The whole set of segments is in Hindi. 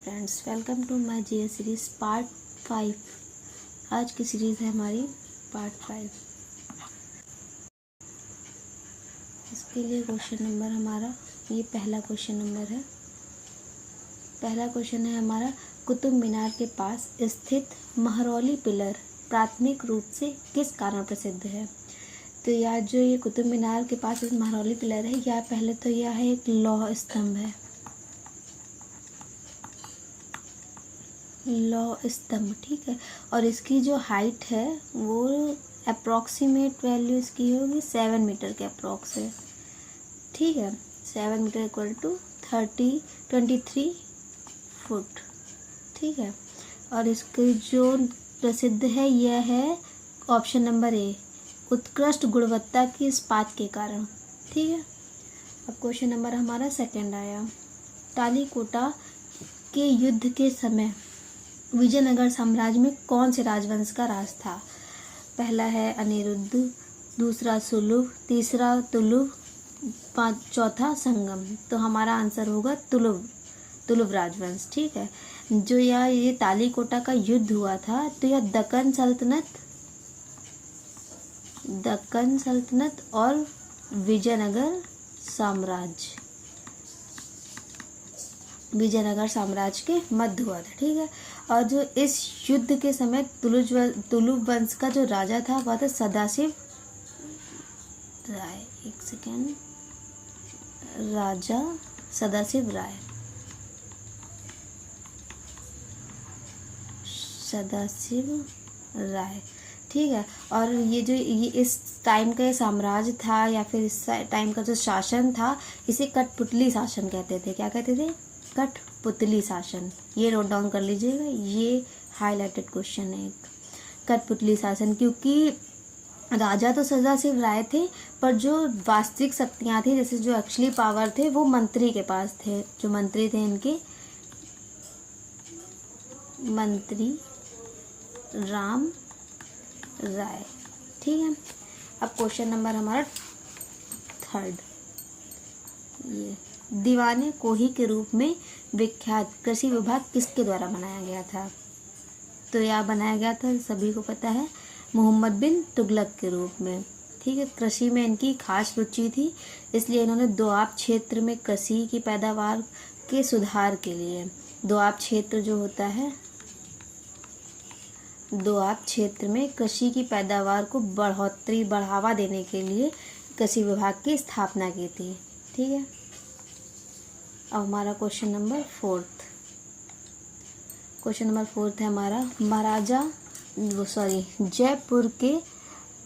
Friends, welcome to my GS series part 5। आज की सीरीज़ है हमारी पार्ट 5। इसके लिए क्वेश्चन नंबर हमारा ये पहला क्वेश्चन नंबर है। पहला क्वेश्चन है हमारा, कुतुब मीनार के पास स्थित महरौली पिलर प्राथमिक रूप से किस कारण प्रसिद्ध है। तो यह जो ये कुतुब मीनार के पास इस महरौली पिलर है, यह पहले तो यह है एक लौह स्तंभ है, लौह स्तंभ, ठीक है। और इसकी जो हाइट है वो अप्रॉक्सीमेट वैल्यू इसकी होगी 7 मीटर के अप्रॉक्स है, ठीक है। 7 मीटर इक्वल टू 23 फुट, ठीक है। और इसकी जो प्रसिद्ध है यह है ऑप्शन नंबर ए, उत्कृष्ट गुणवत्ता की इस्पात के कारण, ठीक है। अब क्वेश्चन नंबर हमारा सेकंड आया, तालीकोटा के युद्ध के समय विजयनगर साम्राज्य में कौन से राजवंश का राज था। पहला है अनिरुद्ध, दूसरा सुलभ, तीसरा तुलुभ, चौथा संगम। तो हमारा आंसर होगा तुलुभ राजवंश, ठीक है। जो ये तालीकोटा का युद्ध हुआ था, तो यह दक्कन सल्तनत और विजयनगर साम्राज्य के मध्य हुआ था, ठीक है। और जो इस युद्ध के समय तुलुभ वंश का जो राजा था वह था सदाशिव राय। एक सेकेंड, राजा सदाशिव राय, ठीक है। और ये इस टाइम का साम्राज्य था या फिर इस टाइम का जो शासन था, इसे कठपुतली शासन कहते थे। क्या कहते थे? कठपुतली शासन। ये नोट डाउन कर लीजिएगा, ये हाईलाइटेड क्वेश्चन है एक, कठपुतली शासन। क्योंकि राजा तो सदाशिव राय थे, पर जो वास्तविक शक्तियाँ थी, जैसे जो एक्चुअली पावर थे, वो मंत्री के पास थे। जो मंत्री थे इनके, मंत्री राम राय, ठीक है। अब क्वेश्चन नंबर हमारा थर्ड, ये दीवाने कोही के रूप में विख्यात कृषि विभाग किसके द्वारा बनाया गया था। तो यह बनाया गया था, सभी को पता है, मोहम्मद बिन तुगलक के रूप में, ठीक है। कृषि में इनकी खास रुचि थी, इसलिए इन्होंने दोआब क्षेत्र में कृषि की पैदावार के सुधार के लिए, दोआब क्षेत्र जो होता है, दोआब क्षेत्र में कृषि की पैदावार को बढ़ावा देने के लिए कृषि विभाग की स्थापना की थी, ठीक है। अब हमारा क्वेश्चन नंबर फोर्थ है हमारा, जयपुर के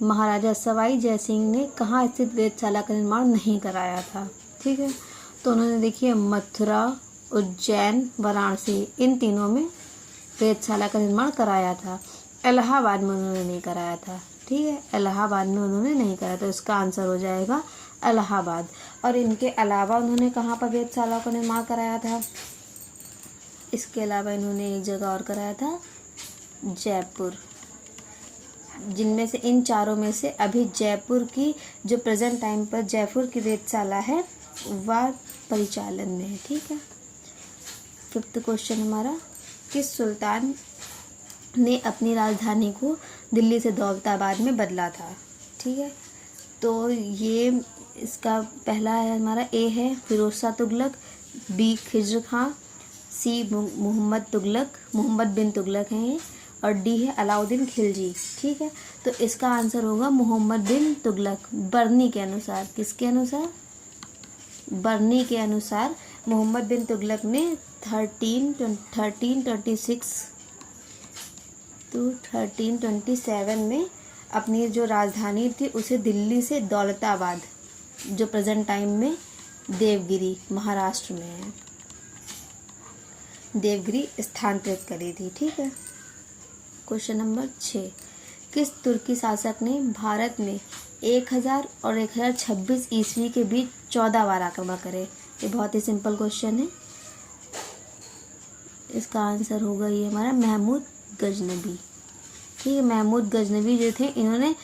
महाराजा सवाई जयसिंह ने कहाँ स्थित वेधशाला का निर्माण नहीं कराया था, ठीक है। तो उन्होंने देखिए मथुरा, उज्जैन, वाराणसी, इन तीनों में वेधशाला का निर्माण कराया था। इलाहाबाद में उन्होंने नहीं कराया था, ठीक है। इलाहाबाद में उन्होंने नहीं कराया, तो इसका आंसर हो जाएगा इलाहाबाद। और इनके अलावा उन्होंने कहाँ पर वेधशाला का निर्माण कराया था? इसके अलावा इन्होंने एक जगह और कराया था, जयपुर। जिनमें से इन चारों में से अभी जयपुर की जो प्रेजेंट टाइम पर जयपुर की वेधशाला है वह परिचालन में है, ठीक है। फिफ्थ क्वेश्चन हमारा, किस सुल्तान ने अपनी राजधानी को दिल्ली से दौलताबाद में बदला था, ठीक है। तो ये इसका पहला है हमारा, ए है फिरोज शाह तुगलक, बी खिज्र खां, सी मोहम्मद बिन तुगलक हैं ये, और डी है अलाउद्दीन खिलजी, ठीक है। तो इसका आंसर होगा मोहम्मद बिन तुगलक। बर्नी के अनुसार, किसके अनुसार? बर्नी के अनुसार मोहम्मद बिन तुगलक ने 1326 to 1327 में अपनी जो राजधानी थी उसे दिल्ली से दौलताबाद, जो प्रेजेंट टाइम में देवगिरी महाराष्ट्र में है, देवगिरी स्थानांतरित करी थी, ठीक है। क्वेश्चन नंबर 6, किस तुर्की शासक ने भारत में 1000 और 1026 ईस्वी के बीच 14 बार आक्रमण करे। ये बहुत ही सिंपल क्वेश्चन है, इसका आंसर होगा ये हमारा महमूद गजनबी, ठीक है। महमूद गजनबी जो थे, इन्होंने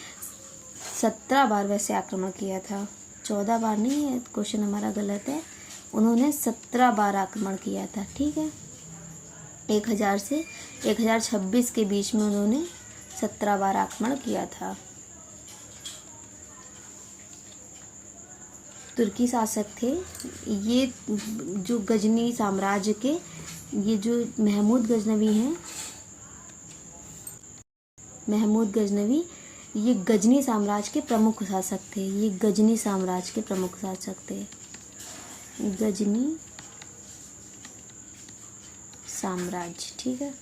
17 बार वैसे आक्रमण किया था, 14 बार नहीं है, क्वेश्चन हमारा गलत है। उन्होंने 17 बार आक्रमण किया था, ठीक है। 1000 से 1026 के बीच में उन्होंने 17 बार आक्रमण किया था। तुर्की शासक थे ये, जो गजनी साम्राज्य के, ये जो महमूद गजनवी हैं, महमूद गजनवी ये गजनी साम्राज्य के प्रमुख शासक थे। ये गजनी साम्राज्य के प्रमुख शासक थे, गजनी साम्राज्य। ठीक है।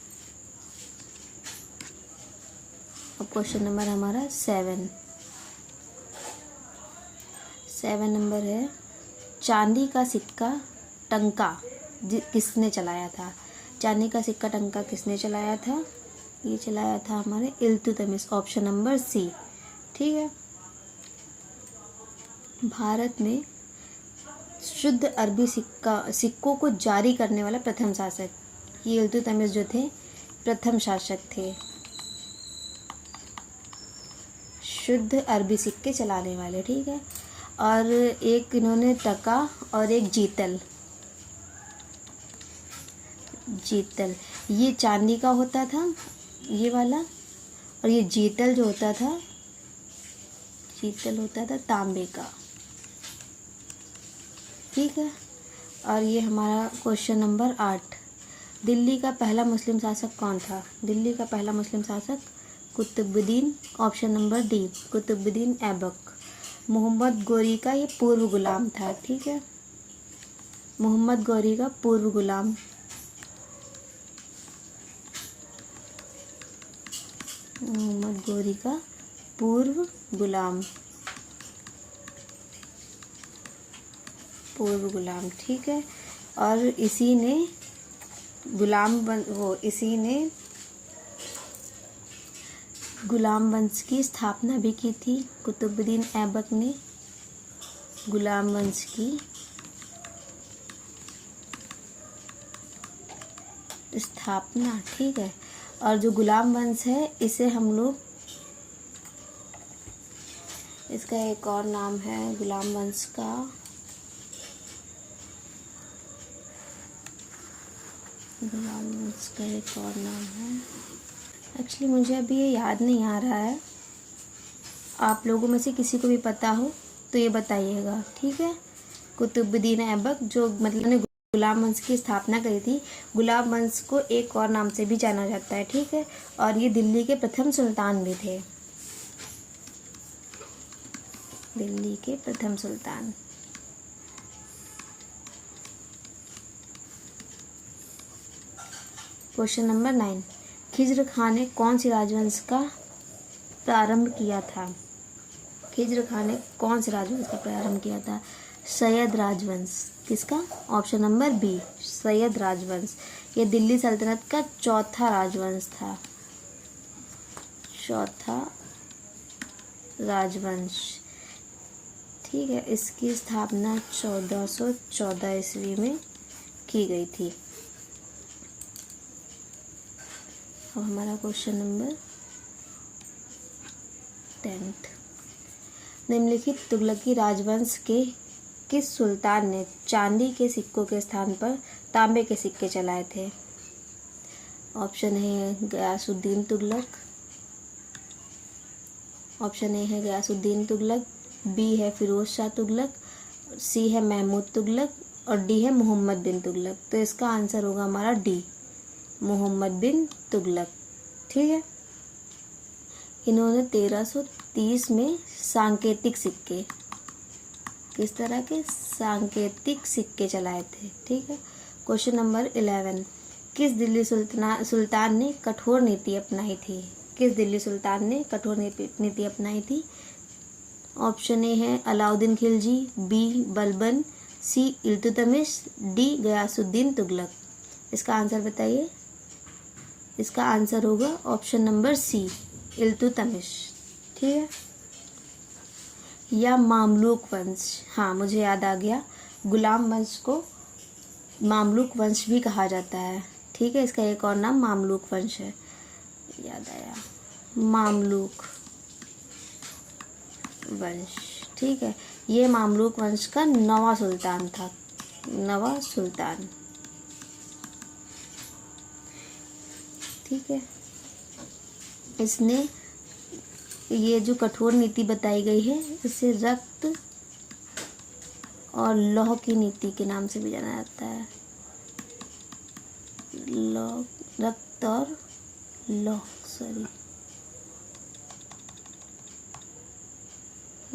अब क्वेश्चन नंबर हमारा 7 नंबर है, चांदी का सिक्का टंका किसने चलाया था? चांदी का सिक्का टंका किसने चलाया था? ये चलाया था हमारे इल्तुतमिश, ऑप्शन नंबर सी। ठीक है। भारत में शुद्ध अरबी सिक्कों को जारी करने वाला प्रथम शासक, ये इल्तुतमिश जो थे प्रथम शासक थे, शुद्ध अरबी सिक्के चलाने वाले। ठीक है। और एक इन्होंने टका और एक जीतल, ये चांदी का होता था ये वाला, और ये जीतल जो होता था, जीतल होता था तांबे का। ठीक है। और ये हमारा क्वेश्चन नंबर 8, दिल्ली का पहला मुस्लिम शासक कौन था? दिल्ली का पहला मुस्लिम शासक Qutbuddin, option number D, Qutbuddin Aibak. Mohammad Ghori का ये पूर्व गुलाम था। ठीक है। मोहम्मद गौरी का पूर्व गुलाम, मोहम्मद गौरी का पूर्व गुलाम, पूर्व गुलाम। ठीक है। और इसी ने गुलाम वंश की स्थापना भी की थी। कुतुबुद्दीन ऐबक ने गुलाम वंश की स्थापना। ठीक है। और जो गुलाम वंश है इसे हम लोग, इसका एक और नाम है गुलाम वंश का, गुलाम वंश का एक और नाम है, एक्चुअली मुझे अभी ये याद नहीं आ रहा है। आप लोगों में से किसी को भी पता हो तो ये बताइएगा। ठीक है। कुतुबुद्दीन ऐबक जो मतलब ने गुलाम वंश की स्थापना करी थी। गुलाम वंश को एक और नाम से भी जाना जाता है। ठीक है। और ये दिल्ली के प्रथम सुल्तान भी थे, दिल्ली के प्रथम सुल्तान। क्वेश्चन नंबर 9, खिज्र खान ने कौन सी राजवंश का प्रारंभ किया था? खिज्र खान ने कौन से राजवंश का प्रारंभ किया था? सैयद राजवंश। किसका? ऑप्शन नंबर बी, सैयद राजवंश। ये दिल्ली सल्तनत का चौथा राजवंश था, चौथा राजवंश। ठीक है। इसकी स्थापना 1414 ईस्वी में की गई थी। अब हमारा क्वेश्चन नंबर 10, निम्नलिखित तुगलकी राजवंश के किस सुल्तान ने चांदी के सिक्कों के स्थान पर तांबे के सिक्के चलाए थे? ऑप्शन ए है गयासुद्दीन तुगलक, ऑप्शन ए है गयासुद्दीन तुगलक, बी है फिरोज शाह तुगलक, सी है महमूद तुगलक और डी है मोहम्मद बिन तुगलक। तो इसका आंसर होगा हमारा डी, मोहम्मद बिन तुगलक। ठीक है। इन्होंने 1330 में सांकेतिक सिक्के, किस तरह के? सांकेतिक सिक्के चलाए थे। ठीक है। क्वेश्चन नंबर 11, किस दिल्ली सुल्तान ने कठोर नीति अपनाई थी? किस दिल्ली सुल्तान ने कठोर नीति अपनाई थी? ऑप्शन ए है अलाउद्दीन खिलजी, बी बलबन, सी इल्तुतमिश, डी गयासुद्दीन तुगलक। इसका आंसर बताइए। इसका आंसर होगा ऑप्शन नंबर सी, इल्तुतमिश। ठीक है। या मामलूक वंश, हाँ मुझे याद आ गया, गुलाम वंश को मामलूक वंश भी कहा जाता है। ठीक है। इसका एक और नाम मामलूक वंश है, याद आया, मामलूक वंश। ठीक है। ये मामलूक वंश का 9वां सुल्तान था, 9वां सुल्तान। ठीक है। इसने ये जो कठोर नीति बताई गई है इसे रक्त और लौह की नीति के नाम से भी जाना जाता है। रक्त और लौह,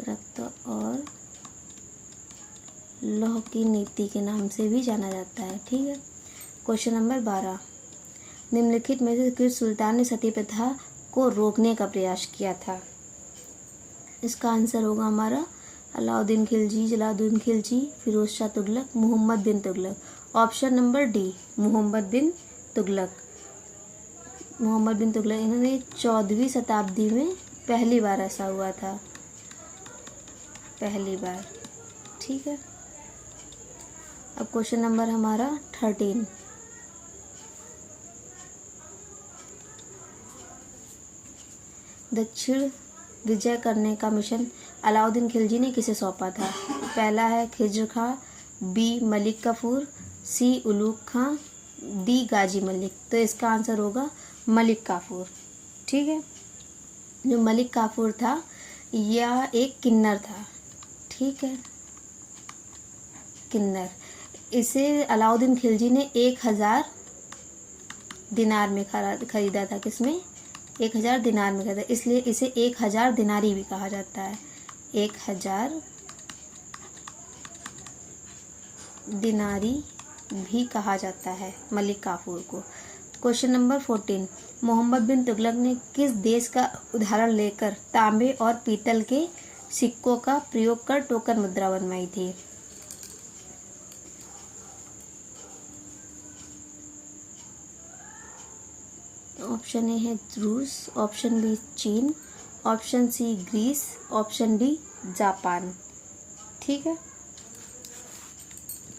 रक्त और लौह की नीति के नाम से भी जाना जाता है। ठीक है। क्वेश्चन नंबर 12, निम्नलिखित में से किस सुल्तान ने सती प्रथा को रोकने का प्रयास किया था? इसका आंसर होगा हमारा Alauddin Khilji, Jalaluddin Khilji, Firoz Shah Tughlaq, Mohammad bin Tughlaq. Option number D, Mohammad bin Tughlaq. Mohammad bin Tughlaq, इन्होंने 14वीं शताब्दी में पहली बार ऐसा हुआ था, पहली बार। ठीक है। अब क्वेश्चन नंबर हमारा 13, दक्षिण विजय करने का मिशन अलाउद्दीन खिलजी ने किसे सौंपा था? पहला है खिज्र खां, बी मलिक काफूर, सी उलूग खां, डी गाजी मलिक। तो इसका आंसर होगा मलिक काफूर। ठीक है। जो मलिक काफूर था यह एक किन्नर था। ठीक है, किन्नर। इसे अलाउद्दीन खिलजी ने 1000 दिनार में खरीदा था। किसमें? 1000 दिनार में खरीदा, इसलिए इसे 1000 दिनारी भी कहा जाता है। 1000 दिनारी भी कहा जाता है मलिक काफूर को। क्वेश्चन नंबर 14, मोहम्मद बिन तुगलक ने किस देश का उदाहरण लेकर तांबे और पीतल के सिक्कों का प्रयोग कर टोकन मुद्रा बनवाई थी? ऑप्शन ए है रूस, ऑप्शन बी चीन, option C Greece, option D Japan. ठीक है।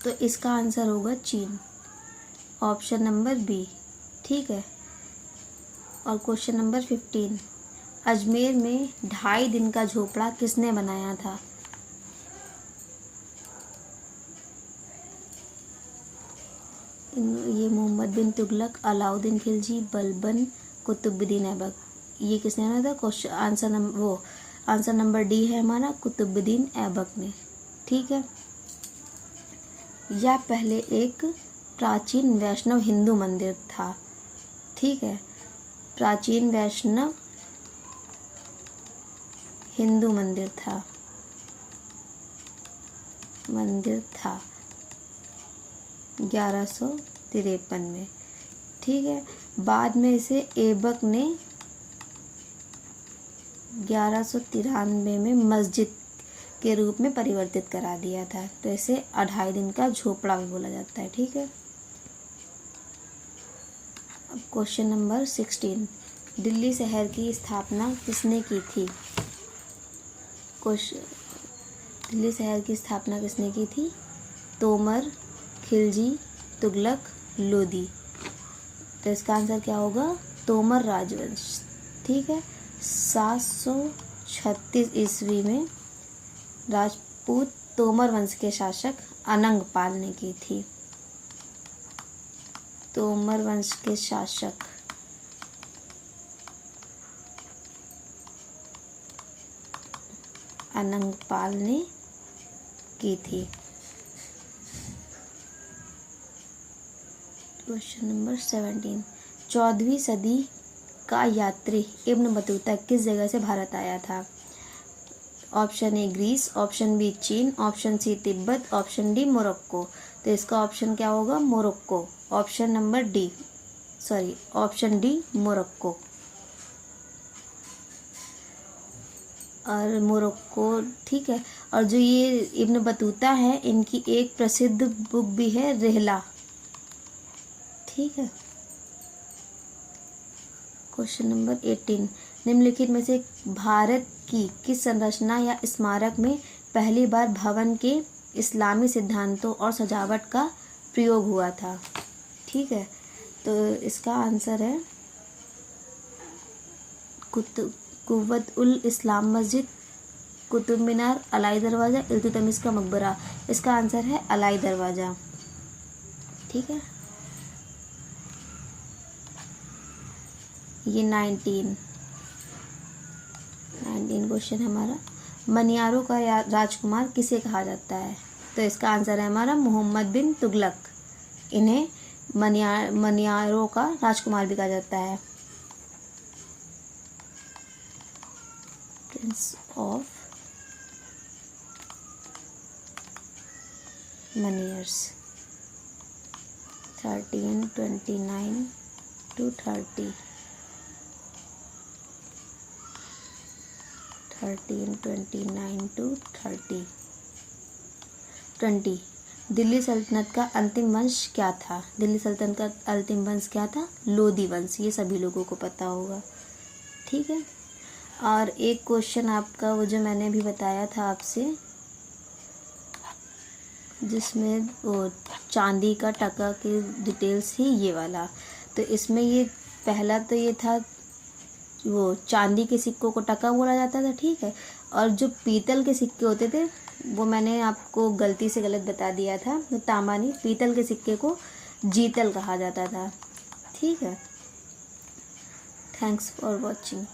तो इसका आंसर होगा चीन, ऑप्शन नंबर बी। ठीक है। और क्वेश्चन नंबर 15, अजमेर में 2.5 दिन का झोपड़ा किसने बनाया था? ये मोहम्मद बिन तुगलक, अलाउद्दीन खिलजी, बलबन, कुतुबुद्दीन ऐबक। ये किसने बनाया था? क्वेश्चन आंसर नंबर डी है हमारा, कुतुबुद्दीन ऐबक ने। ठीक है। यह पहले एक प्राचीन वैष्णव हिंदू मंदिर था। ठीक है, प्राचीन वैष्णव हिंदू मंदिर था 1153 में। ठीक है। बाद में इसे ऐबक ने 1193 में मस्जिद के रूप में परिवर्तित करा दिया था। तो इसे 2.5 दिन का झोपड़ा भी बोला जाता है। ठीक है। अब क्वेश्चन नंबर 16, दिल्ली शहर की स्थापना किसने की थी? दिल्ली शहर की स्थापना किसने की थी? तोमर, खिलजी, तुगलक, लोदी। तो इसका आंसर क्या होगा? तोमर राजवंश। ठीक है। 736 ईस्वी में राजपूत तोमर वंश के शासक अनंग पाल ने की थी। तोमर वंश के शासक अनंग पाल ने की थी। क्वेश्चन नंबर 17, 14वीं सदी का यात्री इब्न बतूता किस जगह से भारत आया था? Option A Greece, option B चीन, option C Tibet, option D Morocco. तो इसका ऑप्शन क्या होगा? मोरक्को। Option D Morocco. और मोरक्को। ठीक है। और जो ये इब्न बतूता है इनकी एक प्रसिद्ध बुक भी है रिहला। ठीक है। क्वेश्चन नंबर 18, निम्नलिखित में से भारत की किस संरचना या स्मारक में पहली बार भवन के इस्लामी सिद्धांतों और सजावट का प्रयोग हुआ था? ठीक है। तो इसका आंसर है कुव्वत उल इस्लाम मस्जिद, कुतुब मीनार, अलाई दरवाज़ा, इल्तुतमिश का मकबरा। इसका आंसर है अलाई दरवाज़ा। ठीक है। ये 19 क्वेश्चन हमारा। मनियारों का राजकुमार किसे कहा जाता है? तो इसका आंसर है हमारा मोहम्मद बिन तुगलक। इन्हें मनियारों का राजकुमार भी कहा जाता है। Prince of moneyers. 1329 to 30। 1329 to 30। 20। Delhi सल्तनत का अंतिम वंश क्या था? दिल्ली सल्तनत का अंतिम वंश क्या था? लोधी वंश। ये सभी लोगों को पता होगा, ठीक है। और एक क्वेश्चन आपका वो जो मैंने अभी बताया था आपसे, जिसमें वो चांदी का टका की डिटेल्स थी, ये वाला। तो इसमें ये पहला तो ये था, वो चांदी के सिक्कों को टका बोला जाता था, ठीक है। और जो पीतल के सिक्के होते थे वो मैंने आपको गलती से गलत बता दिया था, तो तांबा नहीं, पीतल के सिक्के को जीतल कहा जाता था, ठीक है। Thanks for watching.